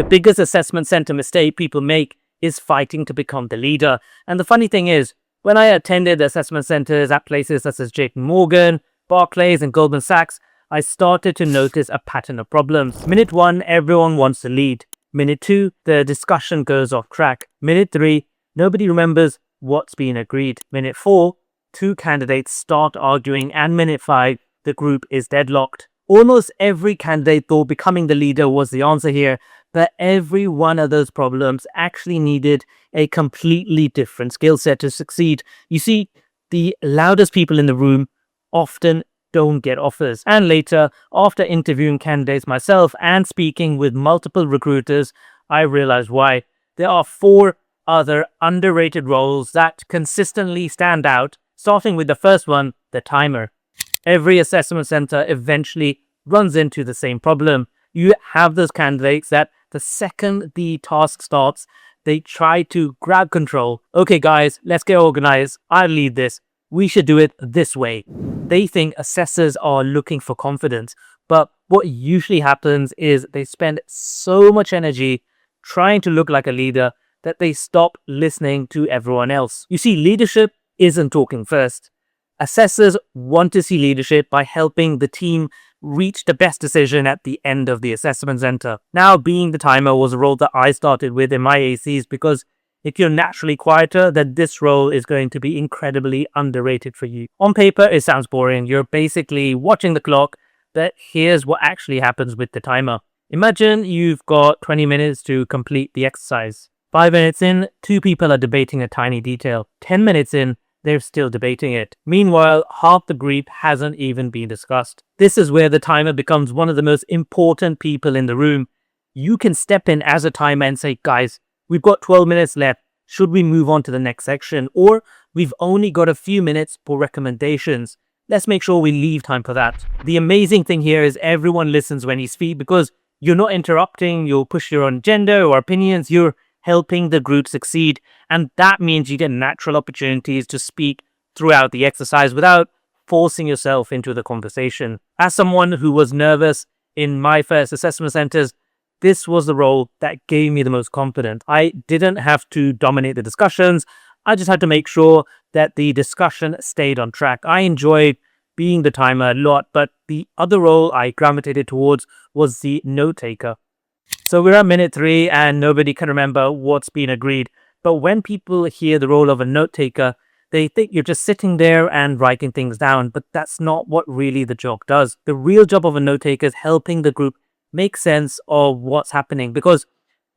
The biggest assessment center mistake people make is fighting to become the leader. And the funny thing is, when I attended assessment centers at places such as JP Morgan, Barclays, and Goldman Sachs, I started to notice a pattern of problems. Minute 1, everyone wants to lead. Minute 2, the discussion goes off track. Minute 3, nobody remembers what's been agreed. Minute 4, 2 candidates start arguing, and minute 5, the group is deadlocked. Almost every candidate thought becoming the leader was the answer here, but every one of those problems actually needed a completely different skill set to succeed. You see, the loudest people in the room often don't get offers. And later, after interviewing candidates myself and speaking with multiple recruiters, I realized why. There are 4 other underrated roles that consistently stand out, starting with the first one, the timer. Every assessment center eventually runs into the same problem. You have those candidates that the second the task starts, they try to grab control. Okay, guys, let's get organized. I'll lead this. We should do it this way. They think assessors are looking for confidence, but what usually happens is they spend so much energy trying to look like a leader that they stop listening to everyone else. You see, leadership isn't talking first. Assessors want to see leadership by helping the team reach the best decision at the end of the assessment center. Now, being the timer was a role that I started with in my ACs because if you're naturally quieter, then this role is going to be incredibly underrated for you. On paper, it sounds boring. You're basically watching the clock, but here's what actually happens with the timer. Imagine you've got 20 minutes to complete the exercise. 5 minutes in, 2 people are debating a tiny detail. 10 minutes in, they're still debating it. Meanwhile, half the group hasn't even been discussed. This is where the timer becomes one of the most important people in the room. You can step in as a timer and say, guys, we've got 12 minutes left. Should we move on to the next section? Or we've only got a few minutes for recommendations. Let's make sure we leave time for that. The amazing thing here is everyone listens when you speak because you're not interrupting, you'll push your own agenda or opinions, you're helping the group succeed. And that means you get natural opportunities to speak throughout the exercise without forcing yourself into the conversation. As someone who was nervous in my first assessment centers, this was the role that gave me the most confidence. I didn't have to dominate the discussions. I just had to make sure that the discussion stayed on track. I enjoyed being the timer a lot, but the other role I gravitated towards was the note taker. So we're at minute 3 and nobody can remember what's been agreed. But when people hear the role of a note taker, they think you're just sitting there and writing things down, but that's not what really the job does. The real job of a note taker is helping the group make sense of what's happening, because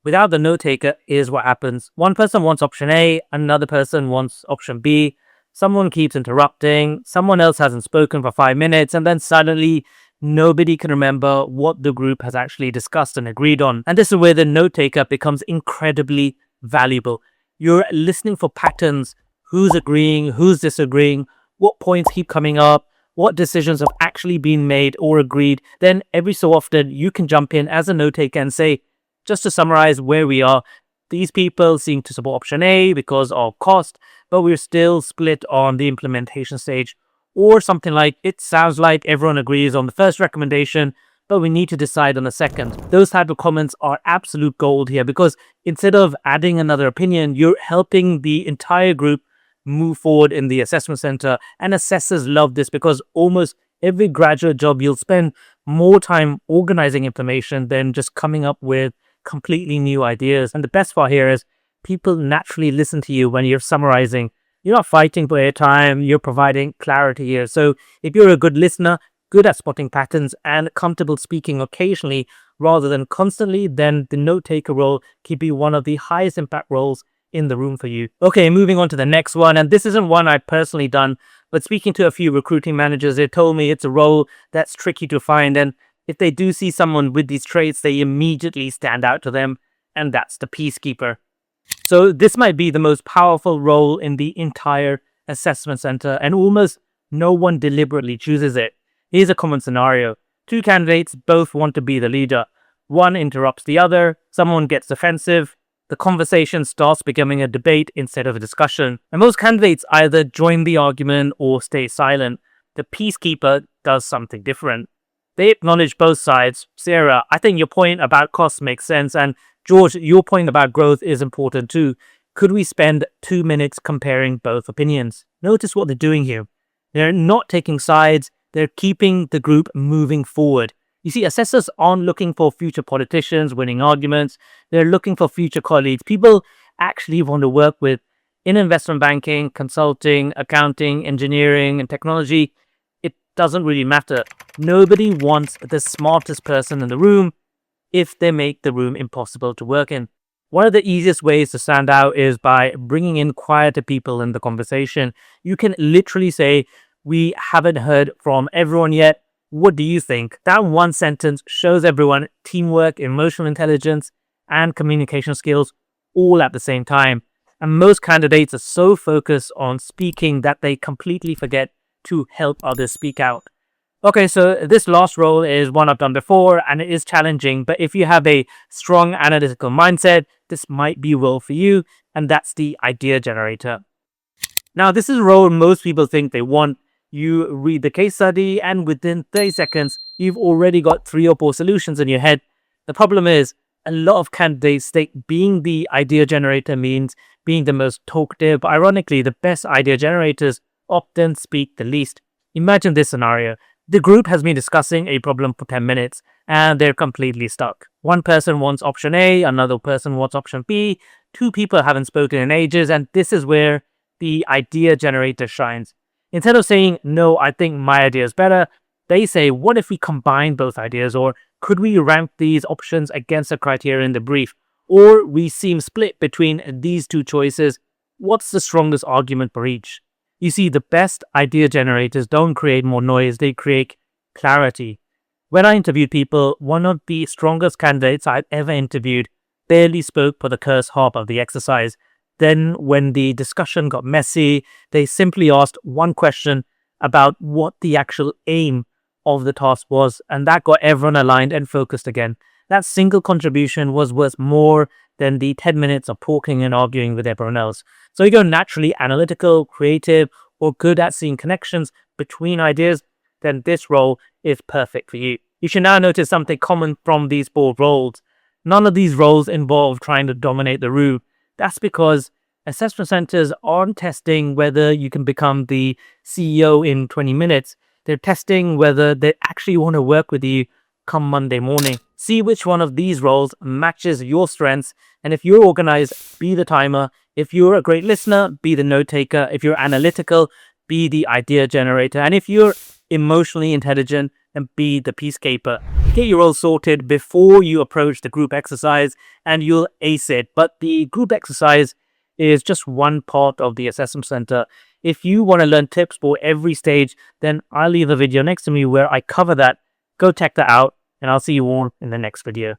without the note taker, here's what happens. One person wants option A, another person wants option B. Someone keeps interrupting, someone else hasn't spoken for 5 minutes, and then suddenly nobody can remember what the group has actually discussed and agreed on. And this is where the note taker becomes incredibly valuable. You're listening for patterns, who's agreeing, who's disagreeing, what points keep coming up, what decisions have actually been made or agreed. Then every so often you can jump in as a note taker and say, just to summarize where we are, these people seem to support option A because of cost, but we're still split on the implementation stage. Or something like, it sounds like everyone agrees on the first recommendation, but we need to decide on the second. Those type of comments are absolute gold here, because instead of adding another opinion, you're helping the entire group move forward in the assessment center. And assessors love this because almost every graduate job you'll spend more time organizing information than just coming up with completely new ideas. And the best part here is people naturally listen to you when you're summarizing. You're not fighting for airtime, you're providing clarity here. So if you're a good listener, good at spotting patterns, and comfortable speaking occasionally rather than constantly, then the note taker role can be one of the highest impact roles in the room for you. Okay, moving on to the next one. And this isn't one I've personally done, but speaking to a few recruiting managers, they told me it's a role that's tricky to find. And if they do see someone with these traits, they immediately stand out to them. And that's the peacekeeper. So this might be the most powerful role in the entire assessment center, and almost no one deliberately chooses it. Here's a common scenario. 2 candidates both want to be the leader. One interrupts the other, someone gets defensive, the conversation starts becoming a debate instead of a discussion. And most candidates either join the argument or stay silent. The peacekeeper does something different. They acknowledge both sides. Sarah, I think your point about costs makes sense. And George, your point about growth is important too. Could we spend 2 minutes comparing both opinions? Notice what they're doing here. They're not taking sides. They're keeping the group moving forward. You see, assessors aren't looking for future politicians winning arguments. They're looking for future colleagues, people actually want to work with in investment banking, consulting, accounting, engineering, and technology. It doesn't really matter. Nobody wants the smartest person in the room if they make the room impossible to work in. One of the easiest ways to stand out is by bringing in quieter people in the conversation. You can literally say, "We haven't heard from everyone yet. What do you think?" That one sentence shows everyone teamwork, emotional intelligence, and communication skills all at the same time. And most candidates are so focused on speaking that they completely forget to help others speak out. Okay, so this last role is one I've done before and it is challenging, but if you have a strong analytical mindset, this might be a role for you, and that's the idea generator. Now, this is a role most people think they want. You read the case study and within 30 seconds, you've already got 3 or 4 solutions in your head. The problem is, a lot of candidates think being the idea generator means being the most talkative, but ironically, the best idea generators often speak the least. Imagine this scenario. The group has been discussing a problem for 10 minutes and they're completely stuck. One person wants option A, another person wants option B. 2 people haven't spoken in ages, and this is where the idea generator shines. Instead of saying, "No, I think my idea is better," they say, "What if we combine both ideas?" Or, "Could we rank these options against the criteria in the brief?" Or, "We seem split between these 2 choices. What's the strongest argument for each?" You see, the best idea generators don't create more noise, they create clarity. When I interviewed people, one of the strongest candidates I've ever interviewed barely spoke for the first half of the exercise. Then, when the discussion got messy, they simply asked one question about what the actual aim of the task was, and that got everyone aligned and focused again. That single contribution was worth more than the 10 minutes of talking and arguing with everyone else. So you go naturally analytical, creative, or good at seeing connections between ideas, then this role is perfect for you. You should now notice something common from these 4 roles. None of these roles involve trying to dominate the room. That's because assessment centers aren't testing whether you can become the CEO in 20 minutes. They're testing whether they actually want to work with you come Monday morning. See which one of these roles matches your strengths. And if you're organized, be the timer. If you're a great listener, be the note taker. If you're analytical, be the idea generator. And if you're emotionally intelligent, then be the peacekeeper. Get your role sorted before you approach the group exercise and you'll ace it. But the group exercise is just one part of the assessment center. If you want to learn tips for every stage, then I'll leave a video next to me where I cover that. Go check that out, and I'll see you all in the next video.